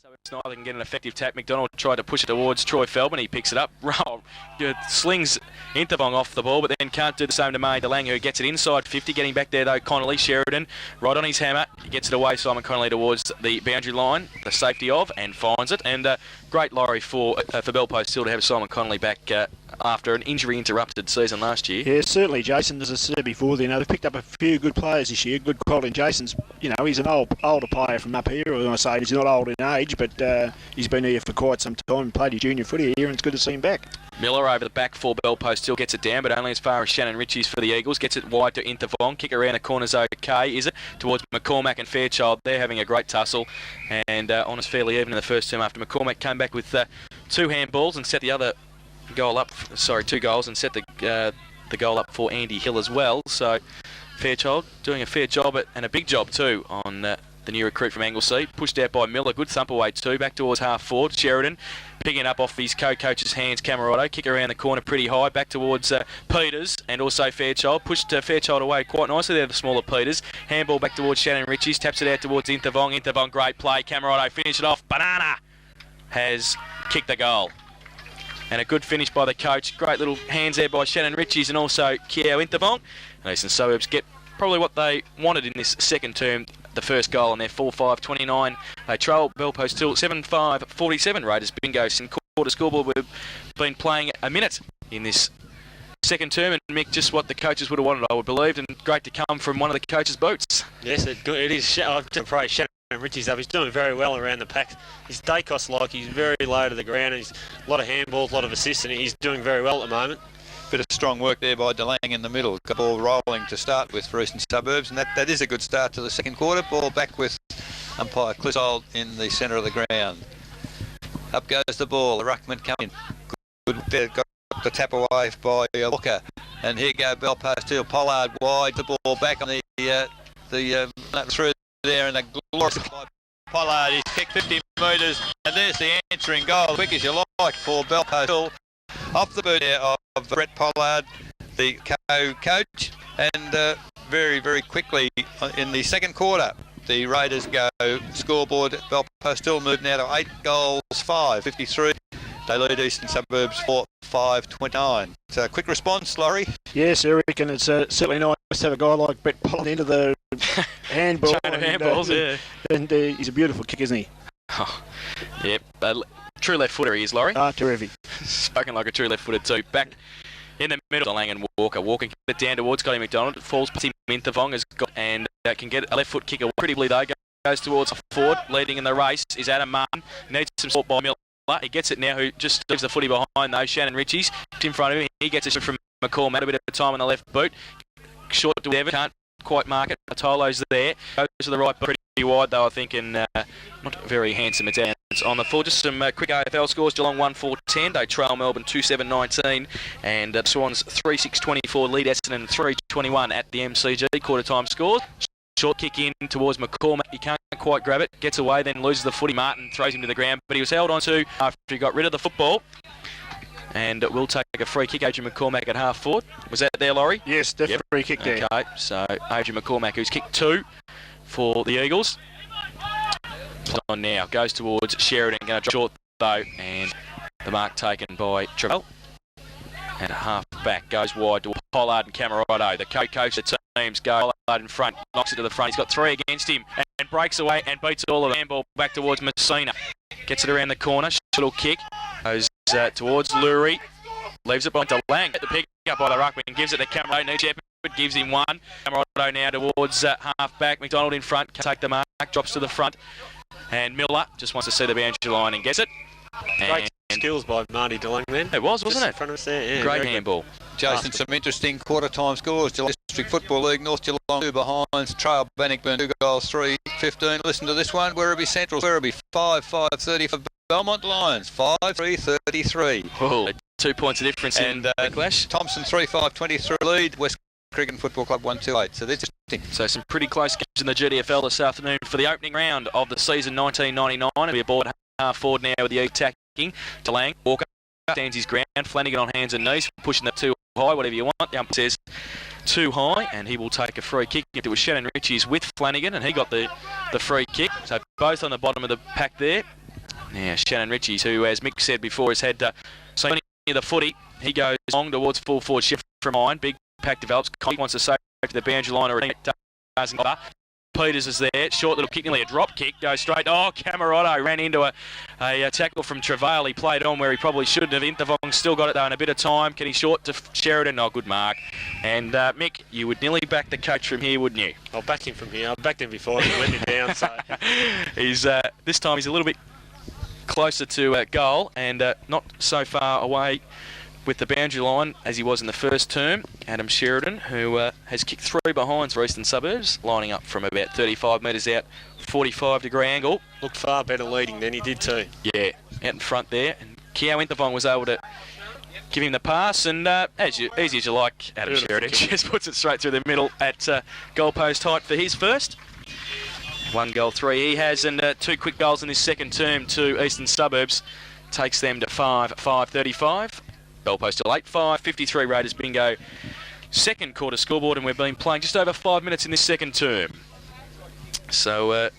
So it's neither can get an effective tap. McDonald tried to push it towards Troy Feldman. He picks it up. Slings Intervong off the ball, but then can't do the same to May DeLang, who gets it inside 50. Getting back there, though, Connolly. Sheridan right on his hammer. He gets it away, Simon Connolly, towards the boundary line, the safety of, and finds it. And great lorry for Bellpost still to have Simon Connolly back after an injury-interrupted season last year. Yeah, certainly, Jason. As I said before, they've picked up a few good players this year, good quality. And Jason's, he's an older player from up here. I say he's not old in age, but he's been here for quite some time, played his junior footy here, and it's good to see him back. Miller over the back for Bellpost still gets it down, but only as far as Shannon Ritchie's for the Eagles. Gets it wide to Intervong. Kick around the corner's okay, is it? Towards McCormack and Fairchild. They're having a great tussle, and Honest fairly even in the first term after McCormack came back with two handballs and set the other goal up. Sorry, 2 goals and set the goal up for Andy Hill as well. So Fairchild doing a fair job and a big job too on the new recruit from Anglesea. Pushed out by Miller. Good thump away too. Back towards half forward. Sheridan picking up off his co-coach's hands. Camerotto. Kick around the corner pretty high. Back towards Peters and also Fairchild. Pushed Fairchild away quite nicely there, the smaller Peters. Handball back towards Shannon Ritchies. Taps it out towards Intervong. Intervong, great play. Camerotto finish it off. Banana has kicked the goal. And a good finish by the coach. Great little hands there by Shannon Ritchies and also Kiao Intervong. And Eastern Suburbs get probably what they wanted in this second term. The first goal on their 4-5-29. They trail Bellpost still 7-5-47. Raiders bingo in quarter scoreboard. We've been playing a minute in this second term, and Mick, just what the coaches would have wanted, I would believe, and great to come from one of the coaches' boots. Yes, it is. I've just praised Shannon Ritchie's up. He's doing very well around the pack. He's Dacos-like. He's very low to the ground. He's a lot of handballs, a lot of assists, and he's doing very well at the moment. Bit of strong work there by DeLang in the middle. Got the ball rolling to start with for Eastern Suburbs, and that is a good start to the second quarter. Ball back with umpire Clissold in the centre of the ground. Up goes the ball. The ruckman coming. Good. Got the tap away by Walker, and here go Bellpost still. Pollard wide. The ball back on the through there, and the glorious Pollard. He's kicked 50 metres, and there's the answering goal. Quick as you like for Bellpost. Off the boot there of Brett Pollard, the co-coach, and very, very quickly in the second quarter, the Raiders go scoreboard. Bellpost still moved now to 8 goals, 5-53. They lead Eastern Suburbs 4-5-29. So quick response, Laurie. Yes, Eric, and it's certainly nice to have a guy like Brett Pollard into the handball. Chain of handballs, yeah. And he's a beautiful kick, isn't he? Oh, yep. True left footer he is, Laurie. Terrific. Spoken like a true left footer too. Back in the middle, DeLang and Walker. Walker gets it down towards Scotty McDonald. It falls past him. Intervong has got and can get a left foot kick away. Pretty though. Goes towards forward. Leading in the race is Adam Martin. Needs some support by Miller. He gets it now. Who just leaves the footy behind though. Shannon Ritchies in front of him. He gets it from McCormack. A bit of time on the left boot. Short to Evan. Can't quite mark it. Tolo's there. Goes to the right, pretty wide though, I think, and not very handsome. It's on the floor. Just some quick AFL scores. Geelong 1-4-10. They trail Melbourne 2-7-19, and Swans 3-6-24 lead Essendon 3-21 at the MCG. Quarter time scores. Short kick in towards McCormack. He can't quite grab it. Gets away, then loses the footy. Martin throws him to the ground, but he was held on to after he got rid of the football. And we'll take a free kick. Adrian McCormack at half forward. Was that there, Laurie? Yes, definitely. Free kick there. Okay, so Adrian McCormack, who's kicked 2 for the Eagles. On now, goes towards Sheridan, going to drop short though, and the mark taken by Travell. And a half back goes wide to Pollard and Camerotto. The co-coach of the teams go Pollard in front, knocks it to the front. He's got 3 against him and breaks away and beats all of the handball back towards Messina. Gets it around the corner, little kick, goes towards Lurie, leaves it by DeLang. Get the pick up by the ruckman, gives it to Camerotto. Shepard gives him 1. Camerotto now towards half back. McDonald in front, can take the mark, drops to the front. And Miller just wants to see the boundary line and gets it. Great skills by Marty DeLang then. It was, wasn't it? In front of us there, yeah. Great handball. Jason, some interesting quarter time scores. Geelong District Football League, North Geelong 2 behinds. Trail Bannockburn 2 goals, 3-15. Listen to this one. Werribee Central, Werribee 5-5-30 for Belmont Lions, 5-3-33. Oh, 2 points of difference in the clash. Thompson 3-5-23 lead. West Cricket Football Club 1-2-8. So they're just So some pretty close games in the GDFL this afternoon for the opening round of the season 1999. We'll be aboard half forward now with the attacking. DeLang, Walker stands his ground. Flanagan on hands and knees, pushing that too high, whatever you want. The umpire says too high, and he will take a free kick. It was Shannon Ritchie's with Flanagan, and he got the free kick. So both on the bottom of the pack there. Now, Shannon Ritchies, who, as Mick said before, has had so many of the footy. He goes long towards full forward shift from mine. Big pack develops. Connie wants to say to the boundary line or doesn't cover. Peters is there. Short little kick, nearly a drop kick. Goes straight. Oh, Camerotto ran into a tackle from Travail. He played on where he probably shouldn't have. Intervong still got it though in a bit of time. Can he short to Sheridan? Oh, good mark. And Mick, you would nearly back the coach from here, wouldn't you? I'll back him from here. I backed him before. He let me down. So he's this time he's a little bit closer to goal and not so far away with the boundary line as he was in the first term. Adam Sheridan, who has kicked 3 behinds for Eastern Suburbs, lining up from about 35 metres out, 45-degree angle. Looked far better leading than he did too. Yeah, out in front there. And Kiao Intervong was able to give him the pass, and easy as you like, Adam Beautiful Sheridan kick. just puts it straight through the middle at goalpost height for his first. 1 goal, 3 he has, and 2 quick goals in his second term to Eastern Suburbs. Takes them to 5-5-35. Goalpost still 8-5, 53 Raiders bingo. Second quarter scoreboard, and we've been playing just over 5 minutes in this second term. So,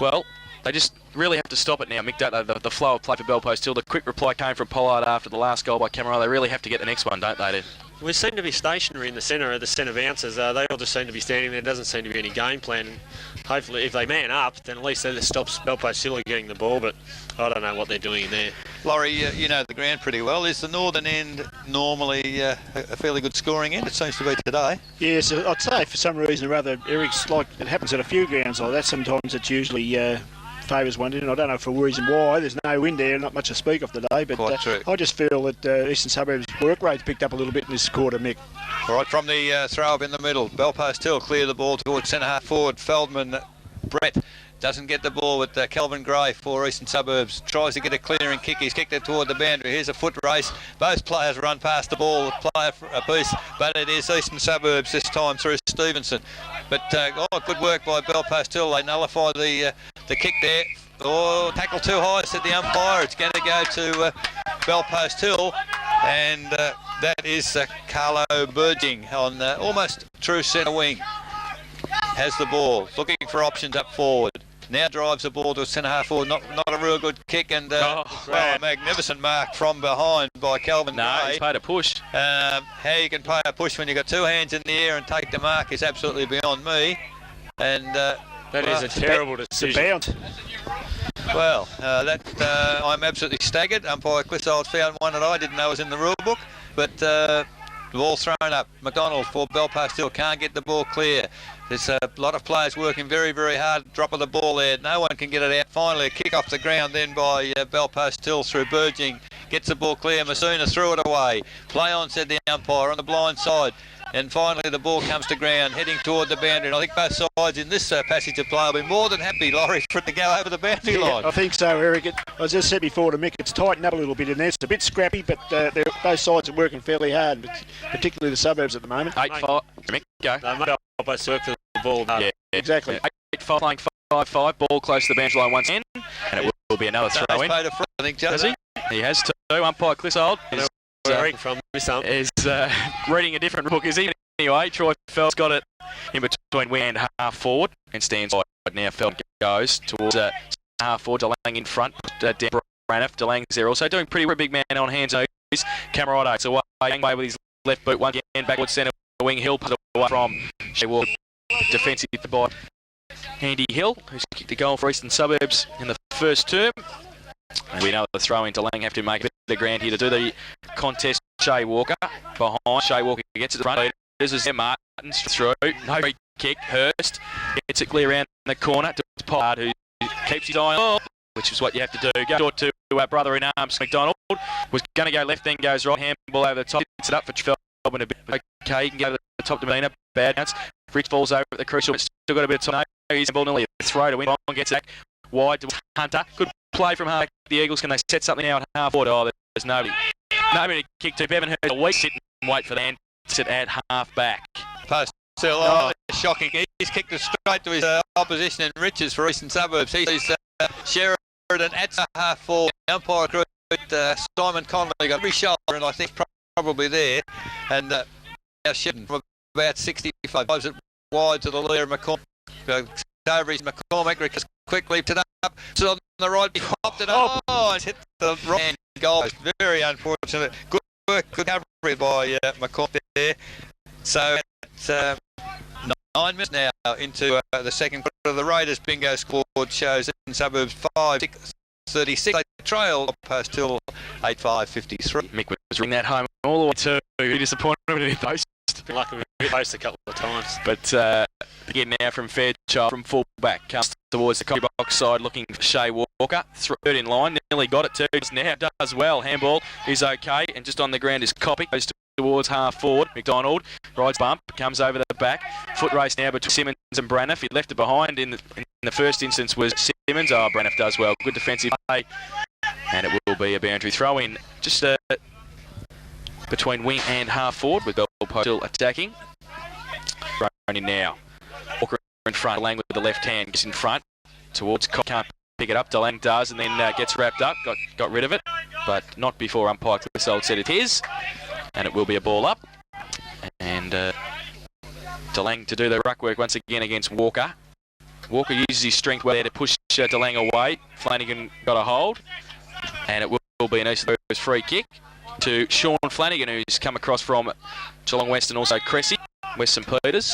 well, they just really have to stop it now, Mick, don't they? The flow of play for Bellpost Hill. The quick reply came from Pollard after the last goal by Cameron. They really have to get the next one, don't they? We seem to be stationary in the centre of the centre bouncers. They all just seem to be standing there. Doesn't seem to be any game plan. Hopefully, if they man up, then at least that stops Bellpost Hill getting the ball. But I don't know what they're doing in there. Laurie, you know the ground pretty well. Is the northern end normally a fairly good scoring end? It seems to be today. Yes, I'd say for some reason or other, Eric's like it happens at a few grounds like that. Sometimes it's usually favours one, and I don't know for a reason why. There's no wind there, not much to speak of today, but I just feel that Eastern Suburbs work rate's picked up a little bit in this quarter, Mick. All right, from the throw up in the middle, Bellpost Hill clear the ball towards centre half forward. Feldman, Brett doesn't get the ball with Kelvin Gray for Eastern Suburbs. Tries to get a clearing kick. He's kicked it toward the boundary. Here's a foot race. Both players run past the ball, player for a piece, but it is Eastern Suburbs this time through Stevenson. But good work by Bellpost Hill. They nullify the kick there. Oh, tackle too high, said the umpire. It's going to go to Bellpost Hill, and that is Carlo Burging on almost true centre wing. Has the ball, looking for options up forward. Now drives the ball to centre half forward. Not a real good kick, and a magnificent mark from behind by Kelvin No, Gray. he's paid a push. How you can pay a push when you've got 2 hands in the air and take the mark is absolutely beyond me. And That is a terrible decision. Bounce. well, I'm absolutely staggered. Umpire Clissold found one that I didn't know was in the rule book, but the ball thrown up. McDonald for Bellpost Hill can't get the ball clear. There's a lot of players working very, very hard. Drop of the ball there. No one can get it out. Finally, a kick off the ground then by Bellpost Hill through Burging. Gets the ball clear. Masuna threw it away. Play on, said the umpire, on the blind side. And finally, the ball comes to ground, heading toward the boundary. And I think both sides in this passage of play will be more than happy, Laurie, for it to go over the boundary line. I think so, Eric. As I said before to Mick, it's tightened up a little bit in there. It's a bit scrappy, but both sides are working fairly hard, particularly the suburbs at the moment. 8-5. Mick, go. They might Bellpost work for the ball. Yeah, Exactly. 8-5, playing 5-5. Ball close to the boundary line once again, and it will be another throw in. Paid a free, I think, Does he? He has too. Umpire Clissold is reading a different book, is he? Anyway, Troy Feld's got it in between wing and half forward and stands wide now. Feld goes towards half forward. DeLang in front. Dan Braniff. DeLang's there also doing pretty big man on hands. Camerotto. So away with his left boot. One again backwards centre wing. Hill put away from Shea Walker. Defensive by Andy Hill, who's kicked the goal for Eastern Suburbs in the first term. And we know the throw in DeLang have to make a bit of the ground here to do the contest. Shea Walker behind. Shea Walker gets it to the front. This is Martin's through. No free kick. Hurst gets it clear around the corner to Pollard, who keeps his eye on, which is what you have to do. Go short to our brother in arms, McDonald. Was going to go left, then goes right. Handball over the top. Gets it up for Feldman a bit. Okay, he can go to the top to Medina. Bad bounce. Rich falls over at the crucial, but still got a bit of time. He's ball nearly a throw to win. Gets it back wide to Hunter. Good play from Hunter. The Eagles, can they set something now at half forward? Oh, there's nobody to kick to. Bevan Hurst a weak sit and wait for the hand. Sit at half back. Post still, shocking. He's kicked it straight to his opposition in Riches for Eastern Suburbs. He's Sheridan at half forward. Umpire crew Simon Connolly got every shoulder, and I think probably there. And now Sheridan from about 65 drives it wide to the leader of McCormick. Over his McCormick quickly today. up. So on the right, he popped it up. Oh, and hit the right hand goal. Very unfortunate. Good work, good recovery by McCoy there. So at 9 minutes now into the second quarter, the Raiders bingo scoreboard shows in Suburbs 5-6-36. They trail past till 8-5-53. Mick was ringing that home all the way to be disappointed with it post. Like a bit close a couple of times. But again now from Fairchild from full back, comes towards the copy box side looking for Shea Walker. Third in line, nearly got it too. Now does well. Handball is okay, and just on the ground is Copy. Goes towards half forward. McDonald rides bump, comes over the back. Foot race now between Simmons and Braniff. He left it behind in the first instance was Simmons. Oh, Braniff does well. Good defensive play, and it will be a boundary throw in. Just between wing and half forward with Belpo still attacking. Running now. Walker in front. Delang with the left hand gets in front towards Cop. Can't pick it up. Delang does and then gets wrapped up. Got rid of it, but not before umpire Clissold said it is, and it will be a ball up. And Delang to do the ruck work once again against Walker. Walker uses his strength well there to push Delang away. Flanagan got a hold, and it will be an East Suburbs free kick to Sean Flanagan, who's come across from Geelong West and also Cressy, West St Peters.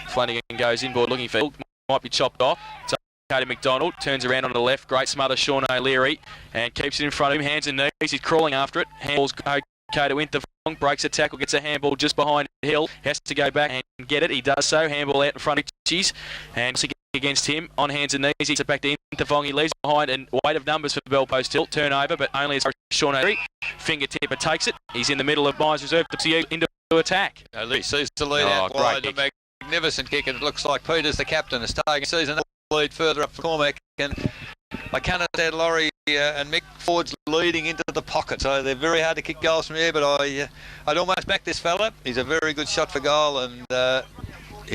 Flanagan goes inboard looking for Hill, might be chopped off. It's okay to McDonald, turns around on the left, great smother Sean O'Leary and keeps it in front of him, hands and knees, he's crawling after it. Handball's okay to Interfong, breaks a tackle, gets a handball just behind Hill, has to go back and get it, he does so. Handball out in front of Cheese and against him on hands and knees, he's back to Interfong, he leaves behind and weight of numbers for Bellpost Hill, turnover but only as Sean O'Leary. Fingertipper takes it. He's in the middle of Myers Reserve to into attack. O'Leary sees the lead out wide. A magnificent kick, and it looks like Peters, the captain, is taking season lead further up for Cormac. And I can't understand Laurie and Mick Ford's leading into the pocket, so they're very hard to kick goals from here. But I'd almost back this fella. He's a very good shot for goal, and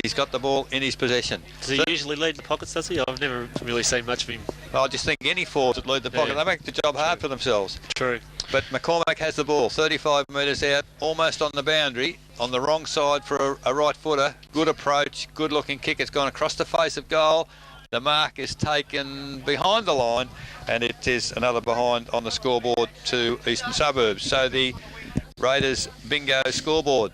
he's got the ball in his possession. Does he usually lead the pockets, does he? I've never really seen much of him. I just think any forwards would lead the pocket. Yeah. They make the job hard for themselves. True. But McCormack has the ball, 35 metres out, almost on the boundary, on the wrong side for a right footer. Good approach, good looking kick. It's gone across the face of goal. The mark is taken behind the line, and it is another behind on the scoreboard to Eastern Suburbs. So the Raiders bingo scoreboard.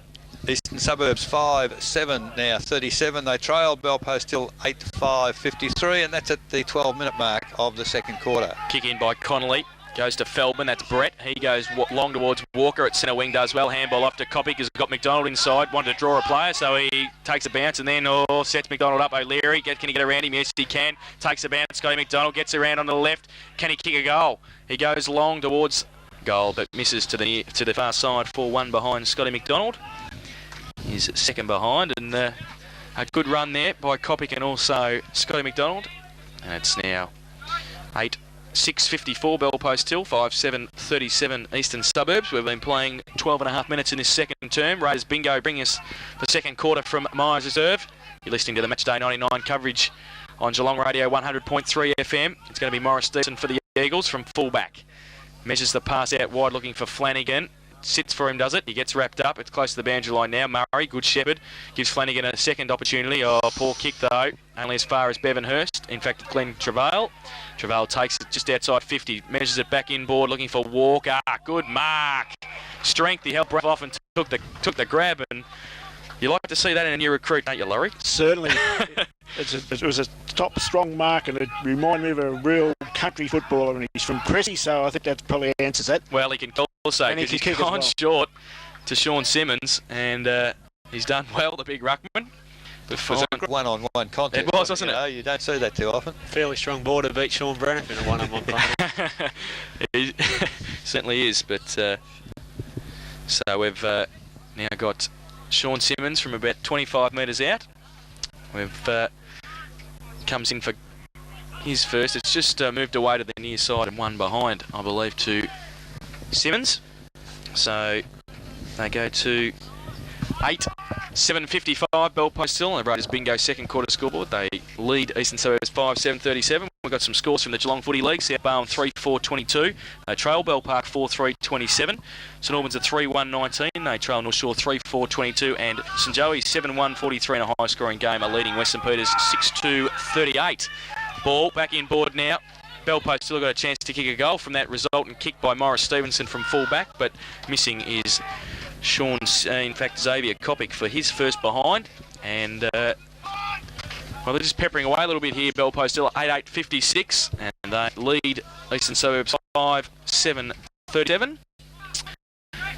Eastern Suburbs 5-7 now, 37. They trail Bellpost Hill 8-5-53, and that's at the 12-minute mark of the second quarter. Kick in by Connolly. Goes to Feldman, that's Brett. He goes long towards Walker at centre wing, does well. Handball up to Coppick, has got McDonald inside. Wanted to draw a player, so he takes a bounce and then sets McDonald up. O'Leary, can he get around him? Yes, he can. Takes a bounce. Scotty McDonald gets around on the left. Can he kick a goal? He goes long towards goal, but misses to the far side. 4-1 behind Scotty McDonald. He's second behind, and a good run there by Coppick and also Scotty McDonald. And it's now 6:54 Bellpost Hill, 5-7-37 Eastern Suburbs. We've been playing 12.5 minutes in this second term. Raiders bingo bring us the second quarter from Myers Reserve. You're listening to the Matchday 99 coverage on Geelong Radio 100.3 FM. It's going to be Morris Stevenson for the Eagles from fullback. Measures the pass out wide looking for Flanagan. Sits for him, does it? He gets wrapped up. It's close to the boundary line now. Murray, good shepherd, gives Flanagan a second opportunity. Oh, poor kick though. Only as far as Bevanhurst. In fact, Glenn Travail. Travail takes it just outside 50. Measures it back inboard, looking for Walker. Good mark. Strength. He held Braff off and took the grab. And you like to see that in a new recruit, don't you, Laurie? Certainly. It was a top, strong mark, and it reminded me of a real country footballer, and he's from Cressy, so I think that probably answers that. Well, he can also, because he's gone short to Sean Simmons, and he's done well, the big ruckman. It was a one-on-one contest. It was, wasn't it? You don't see that too often. Fairly strong border beat Sean Braniff in a one-on-one contest. He certainly is, but so we've now got Sean Simmons from about 25 metres out. We've comes in for his first. It's just moved away to the near side and one behind, I believe, to Simmons. So they go to 7:55 Bellpost Hill, and the Raiders bingo second quarter scoreboard. They lead Eastern Suburbs 5-7-37. We've got some scores from the Geelong Footy League. South Barwon 3-4-22. They trail Bell Park 4-3-27. St Albans are 3-1-19. They trail North Shore 3-4-22. And St Joey's 7-1-43 in a high scoring game, are leading Western Peters 6-2-38. Ball back in board now. Belpost still got a chance to kick a goal from that resultant kick by Morris Stevenson from full-back, but missing is Xavier Kopic for his first behind. And, well, they're just peppering away a little bit here. Belpost still at 8.56, and they lead Eastern Suburbs 5-7-37.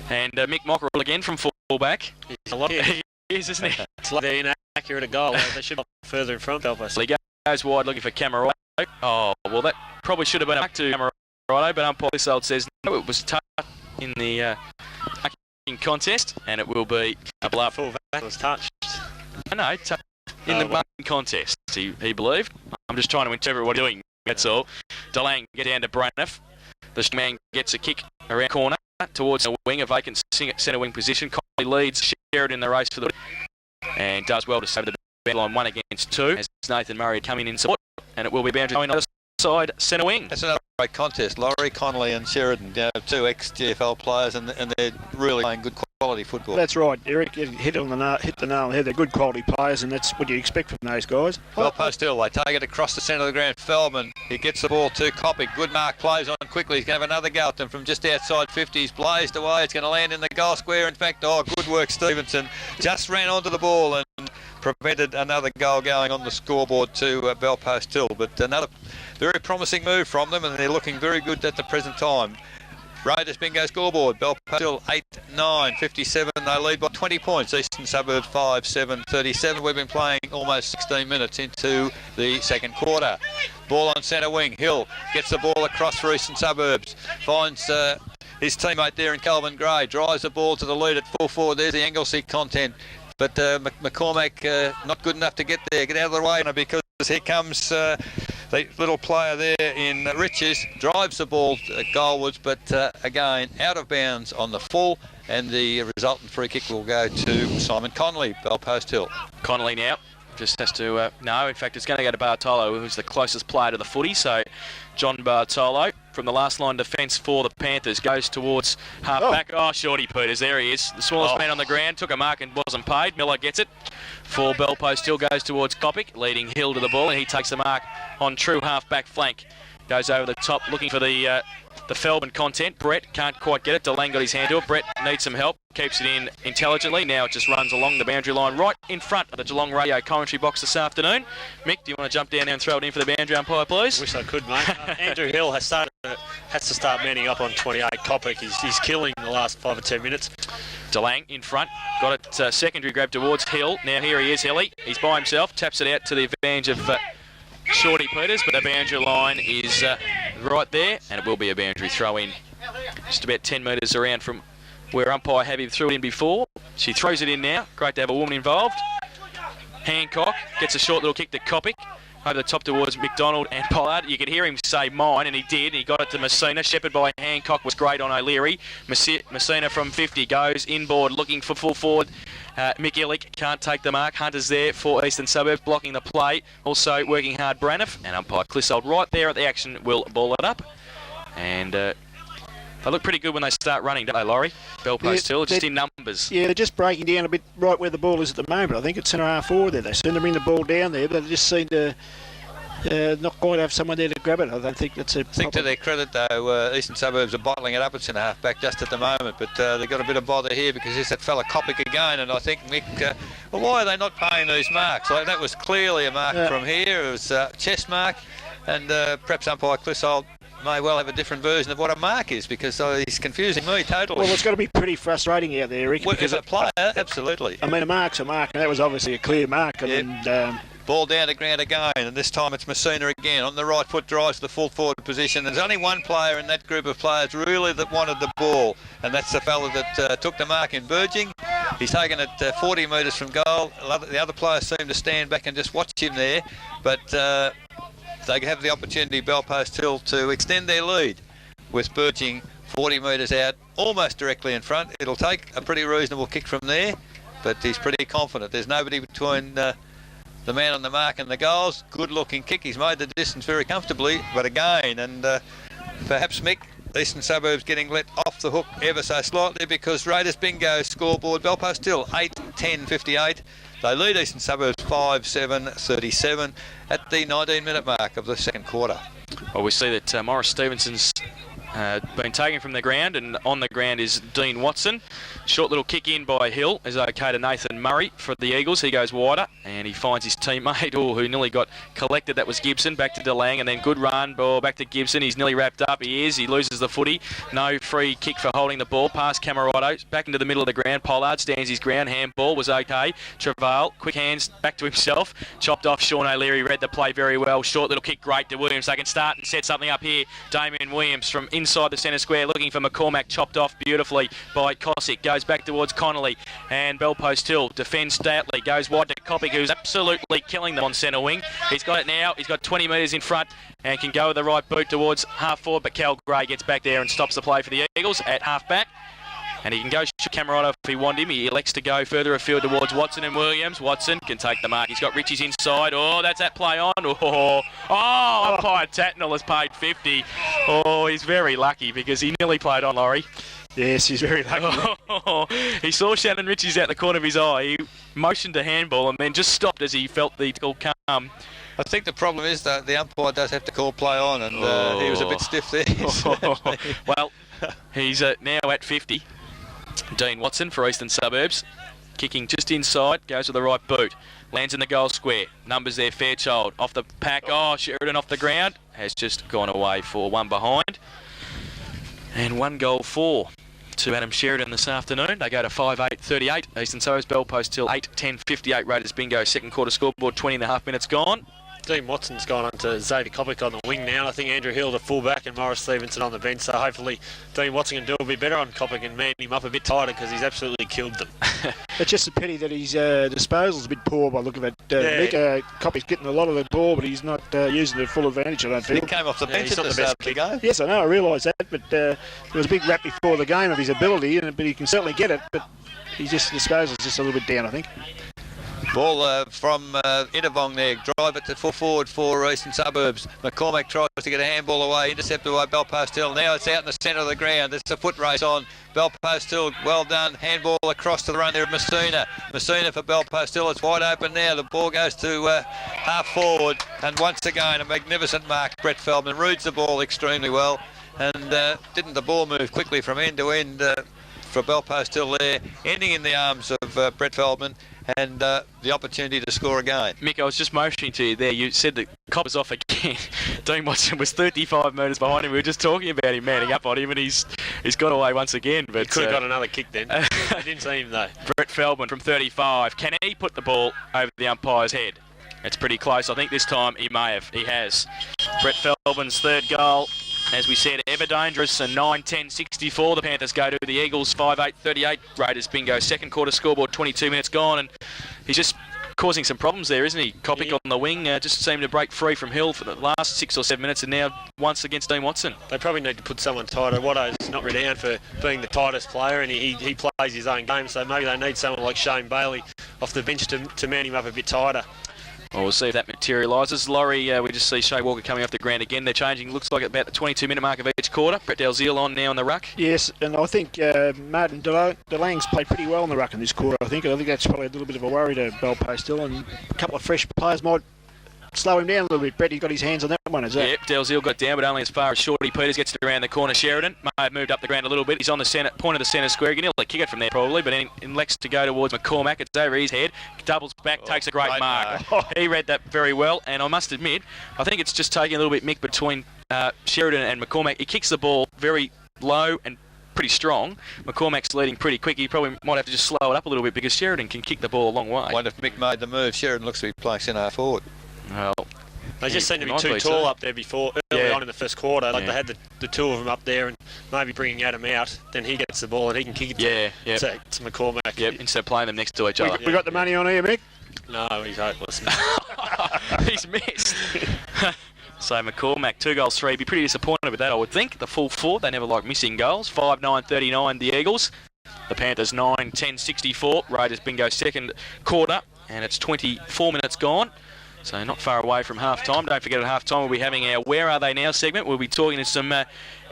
And Mick Mockerell again from full-back. He's a lot. He is, isn't he? It's like they're inaccurate a goal. They should be further in front of us. He goes wide looking for Camarado. Oh, well, that probably should have been back to Camarado, but umpire Lissold says no, it was touched in the contest, and it will be a bluff. Full back was touched. No, in the marking contest, he believed. I'm just trying to interpret what he's doing, that's all. Delang get down to Braniff. The man gets a kick around the corner towards the wing, a vacant centre wing position. Conley leads Sheridan in the race for the and does well to save the boundary line 1 against 2 as Nathan Murray coming in support, and it will be boundary on the side centre wing. That's another great contest. Laurie, Connolly and Sheridan, two ex-GDFL players, and they're really playing good quality football. That's right, Eric. You hit the nail on the head. They're good quality players, and that's what you expect from those guys. Belpost Hill, they take it across the centre of the ground. Feldman, he gets the ball to Kopic. Good mark, plays on quickly. He's going to have another go at them from just outside 50. He's blazed away. It's going to land in the goal square. In fact, good work, Stevenson. Just ran onto the ball and prevented another goal going on the scoreboard to Belpost Hill. But another very promising move from them, and they're looking very good at the present time. Raiders bingo scoreboard. Belpost Hill 8-9-57. They lead by 20 points. Eastern Suburbs 5-7-37. We've been playing almost 16 minutes into the second quarter. Ball on centre wing. Hill gets the ball across for Eastern Suburbs. Finds his teammate there in Calvin Gray. Drives the ball to the lead at full forward. There's the Anglesey content. But McCormack not good enough to get there. Get out of the way because here comes the little player there in Riches. Drives the ball goalwards, but again out of bounds on the full, and the resultant free kick will go to Simon Connolly, Belpost Hill. Connolly now just has to no, in fact it's going to go to Bartolo, who's the closest player to the footy. So John Bartolo from the last line defence for the Panthers goes towards half back. Oh, Shorty Peters, there he is, the smallest man on the ground, took a mark and wasn't paid. Miller gets it for Belpost Hill, goes towards Kopic, leading Hill to the ball, and he takes the mark on true half back flank. Goes over the top looking for the Feldman content. Brett can't quite get it. Delang got his hand to it. Brett needs some help. Keeps it in intelligently. Now it just runs along the boundary line right in front of the Geelong radio commentary box this afternoon. Mick, do you want to jump down there and throw it in for the boundary umpire, please? Wish I could, mate. Andrew Hill has to start manning up on 28. Kopic, he's killing the last 5 or 10 minutes. Delang in front. Got it secondary grab towards Hill. Now here he is, Hilly. He's by himself. Taps it out to the advantage of Shorty Peters, but the boundary line is right there, and it will be a boundary throw in. Just about 10 metres around from where umpire Habib threw it in before. She throws it in now. Great to have a woman involved. Hancock gets a short little kick to Kopic. Over the top towards McDonald and Pollard. You could hear him say mine, and he did. He got it to Messina. Shepherd by Hancock was great on O'Leary. Messina from 50 goes inboard looking for full forward. Mick Illick can't take the mark. Hunter's there for Eastern Suburbs blocking the play. Also working hard Braniff, and umpire Clissold right there at the action will ball it up. And they look pretty good when they start running, don't they, Laurie? Belpost Hill, just in numbers. Yeah, they're just breaking down a bit right where the ball is at the moment. I think it's centre half forward there. They seem to bring the ball down there, but they just seem to not quite have someone there to grab it. I don't think that's a I think to their credit, though, Eastern Suburbs are bottling it up at centre half back just at the moment, but they've got a bit of bother here because there's that fella Kopic again, and I think Mick, well, why are they not paying these marks? Like, that was clearly a mark from here. It was a chest mark, and perhaps umpire Clissold may well have a different version of what a mark is, because he's confusing me totally. Well, it's got to be pretty frustrating out there, Rick. Well, as a player, absolutely. I mean, a mark's a mark, and that was obviously a clear mark. And ball down to ground again, and this time it's Messina again. On the right foot, drives to the full forward position. There's only one player in that group of players really that wanted the ball, and that's the fella that took the mark in Burging. He's taken it 40 metres from goal. The other players seem to stand back and just watch him there, but they have the opportunity, Belpost Hill, to extend their lead with Burging 40 metres out, almost directly in front. It'll take a pretty reasonable kick from there, but he's pretty confident. There's nobody between the man on the mark and the goals. Good looking kick. He's made the distance very comfortably, but again, and perhaps Mick, Eastern Suburbs getting let off the hook ever so slightly, because Raiders bingo scoreboard, Belpost Hill 8-10-58. They lead Eastern Suburbs 5-7-37 at the 19-minute mark of the second quarter. Well, we see that Morris Stevenson's been taken from the ground, and on the ground is Dean Watson. Short little kick in by Hill is okay to Nathan Murray for the Eagles. He goes wider and he finds his teammate, who nearly got collected. That was Gibson. Back to DeLang, and then good run. Ball back to Gibson. He's nearly wrapped up. He loses the footy. No free kick for holding the ball. Past Camerotto. Back into the middle of the ground. Pollard stands his ground. Handball was okay. Travail, quick hands back to himself. Chopped off. Sean O'Leary read the play very well. Short little kick great to Williams. They can start and set something up here. Damien Williams from inside the centre square looking for McCormack. Chopped off beautifully by Cosick. Goes back towards Connolly, and Bellpost Hill defends stoutly. Goes wide to Kopic, who's absolutely killing them on centre wing. He's got it now. He's got 20 metres in front and can go with the right boot towards half forward, but Cal Gray gets back there and stops the play for the Eagles at half back. And he can go Camerotto if he wants him. He elects to go further afield towards Watson and Williams. Watson can take the mark. He's got Richie's inside. Oh, that's that play on. Oh, umpire Tatnall has paid 50. Oh, he's very lucky because he nearly played on, Laurie. Yes, he's very lucky. He saw Shannon Richie's out the corner of his eye. He motioned to handball and then just stopped as he felt the call come. I think the problem is that the umpire does have to call play on, and he was a bit stiff there. Well, he's now at 50. Dean Watson for Eastern Suburbs. Kicking just inside, goes with the right boot. Lands in the goal square. Numbers there, Fairchild. Off the pack. Oh, Sheridan off the ground. Has just gone away for one behind. And 1 goal for to Adam Sheridan this afternoon. They go to 5-8-38. Eastern Suburbs, Bellpost till 8-10-58. Raiders bingo. Second quarter scoreboard, 20.5 minutes gone. Dean Watson's gone on to Xavier Kopic on the wing now. I think Andrew Hill the fullback and Morris Stevenson on the bench. So hopefully Dean Watson can do a bit better on Kopic and man him up a bit tighter because he's absolutely killed them. It's just a pity that his disposal's a bit poor by look of it. Nick Kopic's getting a lot of the ball, but he's not using it full advantage, I don't think. He came off the bench at the start of the game. Yes, I know, I realise that, but there was a big rap before the game of his ability, but he can certainly get it, but his disposal's just a little bit down, I think. Ball from Intervong there. Drive it to full forward for Eastern Suburbs. McCormack tries to get a handball away. Intercepted by Bellpost Hill. Now it's out in the centre of the ground. It's a foot race on. Bellpost Hill, well done. Handball across to the run there of Messina. Messina for Bellpost Hill. It's wide open now. The ball goes to half forward. And once again, a magnificent mark. Brett Feldman reads the ball extremely well. And didn't the ball move quickly from end to end for Bellpost Hill there. Ending in the arms of Brett Feldman. And the opportunity to score again. Mick, I was just motioning to you there. You said that Cop was off again. Dean Watson was 35 metres behind him. We were just talking about him manning up on him, and he's got away once again. But he could have got another kick then. I didn't see him though. Brett Feldman from 35. Can he put the ball over the umpire's head? It's pretty close. I think this time he may have. He has. Brett Feldman's third goal. As we said, ever dangerous, and 9-10-64. The Panthers go to the Eagles, 5-8-38. Raiders bingo. Second quarter scoreboard, 22 minutes gone, and he's just causing some problems there, isn't he? Kopic on the wing just seemed to break free from Hill for the last 6 or 7 minutes, and now once against Dean Watson. They probably need to put someone tighter. Watto's not renowned for being the tightest player, and he plays his own game, so maybe they need someone like Shane Bailey off the bench to man him up a bit tighter. Well, we'll see if that materialises. Laurie, we just see Shea Walker coming off the ground again. They're changing, looks like about the 22-minute mark of each quarter. Brett Dalziel on now in the ruck. Yes, and I think Martin DeLang's played pretty well in the ruck in this quarter, I think. That's probably a little bit of a worry to Bellpost Hill, and a couple of fresh players might slow him down a little bit. Brett, he got his hands on that one as well. Yep, Dalziel got down, but only as far as Shorty Peters gets it around the corner. Sheridan may have moved up the ground a little bit. He's on the centre point of the centre square. He can nearly kick it from there probably, but in elects to go towards McCormack. It's over his head. Doubles back, takes a great mark. He read that very well, and I must admit, I think it's just taking a little bit mick between Sheridan and McCormack. He kicks the ball very low and pretty strong. McCormack's leading pretty quick. He probably might have to just slow it up a little bit because Sheridan can kick the ball a long way. I wonder if Mick made the move. Sheridan looks to be playing centre forward. Well, they just seemed to be too tall up there early on in the first quarter. Like they had the two of them up there, and maybe bringing Adam out, then he gets the ball and he can kick it to McCormack. Yep, instead of playing them next to each other. We got the money on here, Mick? No, he's hopeless. He's missed. So McCormack, 2 goals, 3. Be pretty disappointed with that, I would think. The full 4, they never like missing goals. 5-9-39, the Eagles. The Panthers 9-10-64. Raiders bingo second quarter, and it's 24 minutes gone. So not far away from half-time. Don't forget at half-time we'll be having our Where Are They Now segment. We'll be talking to some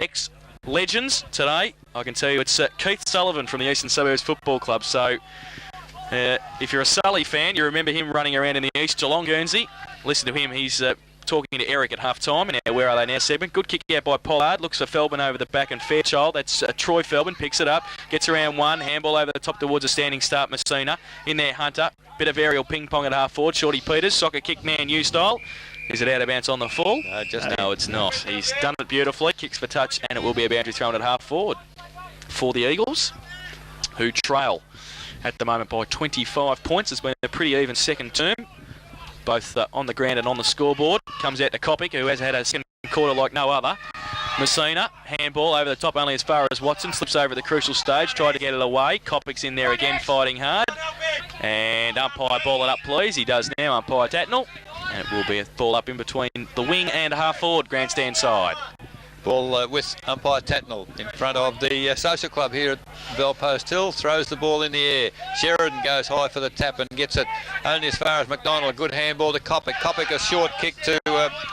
ex-legends today. I can tell you it's Keith Sullivan from the Eastern Suburbs Football Club. So if you're a Sully fan, you remember him running around in the East Geelong Guernsey. Listen to him. He's talking to Eric at half-time in our Where Are They Now segment. Good kick out by Pollard. Looks for Feldman over the back and Fairchild. That's Troy Feldman. Picks it up. Gets around one. Handball over the top towards a standing start. Messina. In there, Hunter. Bit of aerial ping-pong at half-forward. Shorty Peters. Soccer kick Man U style. Is it out of bounds on the full? No, it's not. He's done it beautifully. Kicks for touch, and it will be a boundary thrown at half-forward for the Eagles, who trail at the moment by 25 points. It's been a pretty even second term, both on the ground and on the scoreboard. Comes out to Kopic, who has had a second quarter like no other. Messina, handball over the top only as far as Watson. Slips over at the crucial stage, tried to get it away. Kopic's in there again, fighting hard. And umpire, ball it up, please. He does now, umpire Tatnell. And it will be a ball up in between the wing and half-forward, grandstand side. Ball with umpire Tatnell in front of the social club here at Bellpost Hill. Throws the ball in the air. Sheridan goes high for the tap and gets it only as far as McDonald. A good handball to Kopic. Kopic a short kick to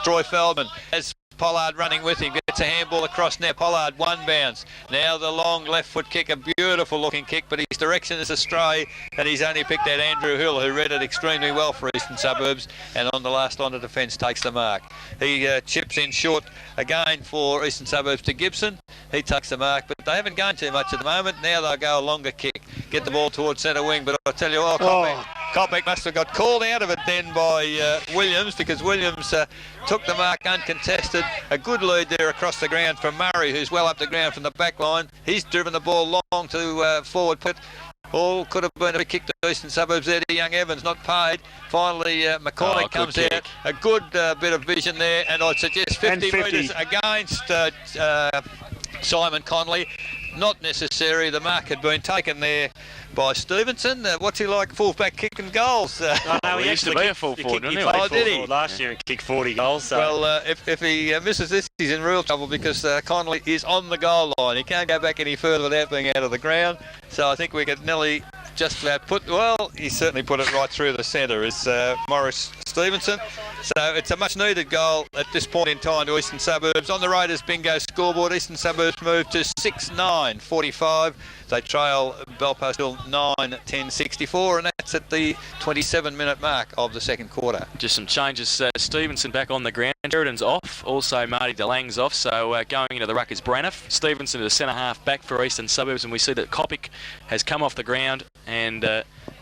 Troy Feldman. As Pollard running with him, gets a handball across now. Pollard one bounce. Now the long left foot kick, a beautiful looking kick, but his direction is astray, and he's only picked out Andrew Hill, who read it extremely well for Eastern Suburbs, and on the last line of defence takes the mark. He chips in short again for Eastern Suburbs to Gibson. He takes the mark, but they haven't gone too much at the moment. Now they'll go a longer kick, get the ball towards centre wing, but I'll tell you what, Kopic must have got called out of it then by Williams, because Williams took the mark uncontested. A good lead there across the ground from Murray, who's well up the ground from the back line. He's driven the ball long to forward put. All could have been a kick to Eastern Suburbs there to Young Evans, not paid. Finally, McCormick comes out. A good bit of vision there, and I'd suggest 50 metres against Simon Conley. Not necessary. The mark had been taken there by Stevenson. What's he like, full-back kicking goals? No, he used to be a full forward, didn't he? Oh, did he? Last year and kicked 40 goals. So. Well, if he misses this, he's in real trouble, because Conley is on the goal line. He can't go back any further without being out of the ground. So I think we could nearly just about he certainly put it right through the centre, is Morris Stevenson. So it's a much-needed goal at this point in time to Eastern Suburbs. On the Raiders bingo scoreboard, Eastern Suburbs move to 6-9-45. They trail Bellpost Hill 9-10-64, and that's at the 27-minute mark of the second quarter. Just some changes. Stevenson back on the ground. Sheridan's off. Also Marty DeLang's off. So going into the ruck is Braniff. Stevenson is the centre half back for Eastern Suburbs, and we see that Kopic has come off the ground, and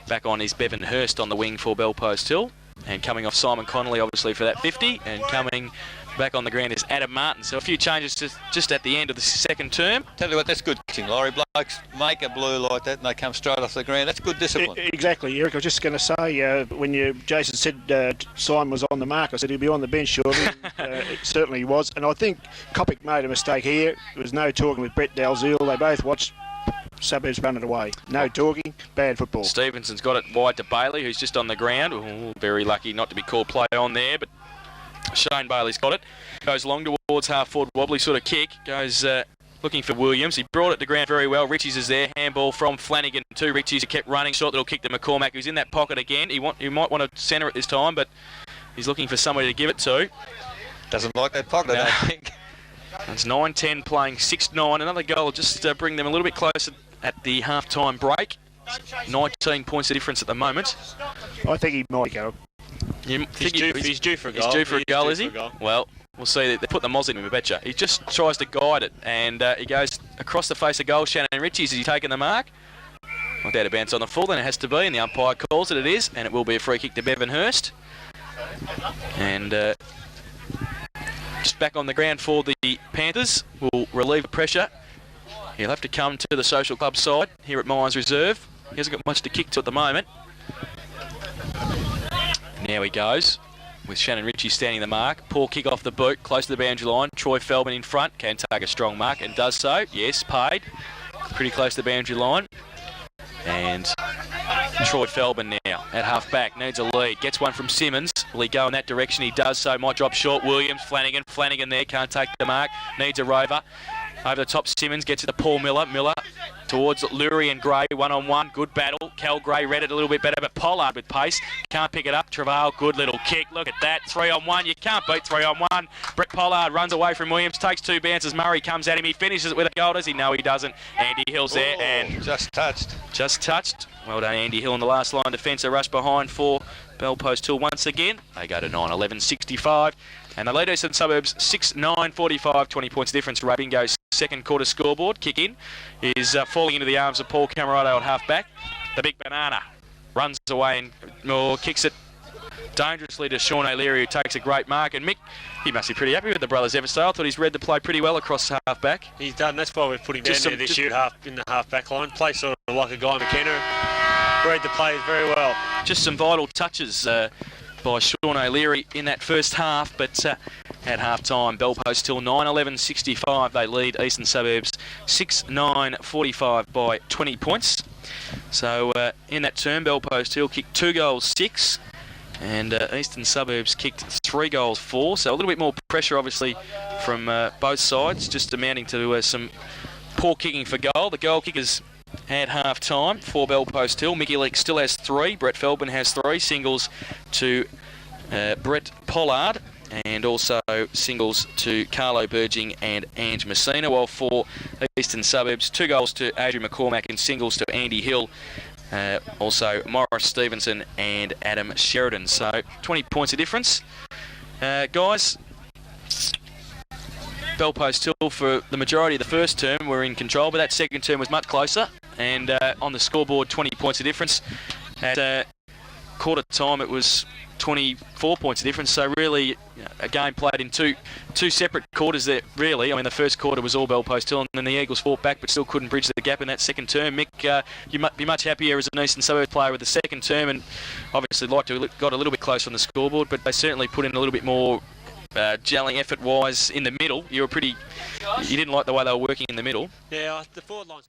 back on is Bevan Hurst on the wing for Bellpost Hill. And coming off Simon Connolly, obviously, for that 50. And coming back on the ground is Adam Martin. So a few changes just at the end of the second term. Tell you what, that's good kicking, Laurie. Blokes make a blue like that and they come straight off the ground. That's good discipline. Exactly, Eric. I was just going to say, when Jason said Simon was on the mark, I said he'd be on the bench shortly. It certainly was. And I think Kopic made a mistake here. There was no talking with Brett Dalziel. They both watched Suburbs run it away. No talking, bad football. Stevenson's got it wide to Bailey, who's just on the ground. Ooh, very lucky not to be called play on there, but Shane Bailey's got it. Goes long towards half-forward, wobbly sort of kick. Goes looking for Williams. He brought it to ground very well. Richie's is there. Handball from Flanagan to Richie's, who kept running. Short little kick to McCormack, who's in that pocket again. He might want to centre it this time, but he's looking for somebody to give it to. Doesn't like that pocket, I don't think. It's 9-10 playing 6-9. Another goal will just bring them a little bit closer at the half-time break. 19 points of difference at the moment. I think he might go. He's due for a goal. He's due for a goal, is he? Well, we'll see. They put the moz in him, I betcha. He just tries to guide it, and he goes across the face of goal. Shannon Ritchie's, is he taking the mark? Not out of bounds on the full, then it has to be, and the umpire calls it. It is, and it will be a free kick to Bevan Hurst. And just back on the ground for the Panthers. Will relieve the pressure. He'll have to come to the social club side here at Mines Reserve. He hasn't got much to kick to at the moment. Now he goes with Shannon Ritchie standing the mark. Poor kick off the boot, close to the boundary line. Troy Feldman in front, can take a strong mark and does so. Yes, paid. Pretty close to the boundary line. And Troy Feldman now at half back, needs a lead. Gets one from Simmons. Will he go in that direction? He does so. Might drop short. Williams, Flanagan there, can't take the mark. Needs a rover. Over the top, Simmons gets it to Paul Miller. Miller towards Lurie and Gray, one-on-one. Good battle. Cal Gray read it a little bit better, but Pollard with pace. Can't pick it up. Travail, good little kick. Look at that. 3-on-1. You can't beat 3-on-1. Brett Pollard runs away from Williams, takes two bounces. Murray comes at him. He finishes it with a goal, does he? No, he doesn't. Andy Hill's there. And just touched. Well done, Andy Hill in the last line defence. A rush behind for Bellpost Hill once again. They go to 9-11-65. And the lead Eastern Suburbs 6-9-45, 20 points difference. Bingo's second quarter scoreboard. Kick in is falling into the arms of Paul Camerado at half back. The big banana runs away and kicks it dangerously to Sean O'Leary, who takes a great mark. And Mick, he must be pretty happy with the brothers' effort. I thought he's read the play pretty well across half back. He's done. That's why we've put him down there this year in the half back line. Play sort of like a Guy McKenna. Read the plays very well. Just some vital touches by Sean O'Leary in that first half, but at half-time, Bell Post Hill 9-11-65. They lead Eastern Suburbs 6-9-45 by 20 points. So in that term, Bell Post Hill kicked 2 goals, 6. And Eastern Suburbs kicked 3 goals, 4. So a little bit more pressure, obviously, from both sides, just amounting to some poor kicking for goal. The goal kickers at half-time for Bell Post Hill. Mickey Leake still has 3. Brett Feldman has 3. Singles to Brett Pollard, and also singles to Carlo Burging and Ange Messina. While for Eastern Suburbs, 2 goals to Adrian McCormack and singles to Andy Hill. Also Morris Stevenson and Adam Sheridan. So 20 points of difference. Guys, Bell Post Hill for the majority of the first term were in control, but that second term was much closer. And on the scoreboard, 20 points of difference. At quarter time, it was 24 points of difference. So really, a game played in two separate quarters there, really. I mean, the first quarter was all Bell Post Hill, and then the Eagles fought back but still couldn't bridge the gap in that second term. Mick, you might be much happier as an Eastern Suburbs player with the second term, and obviously like to have got a little bit closer on the scoreboard, but they certainly put in a little bit more gelling effort-wise in the middle. You didn't like the way they were working in the middle. Yeah, the forward line's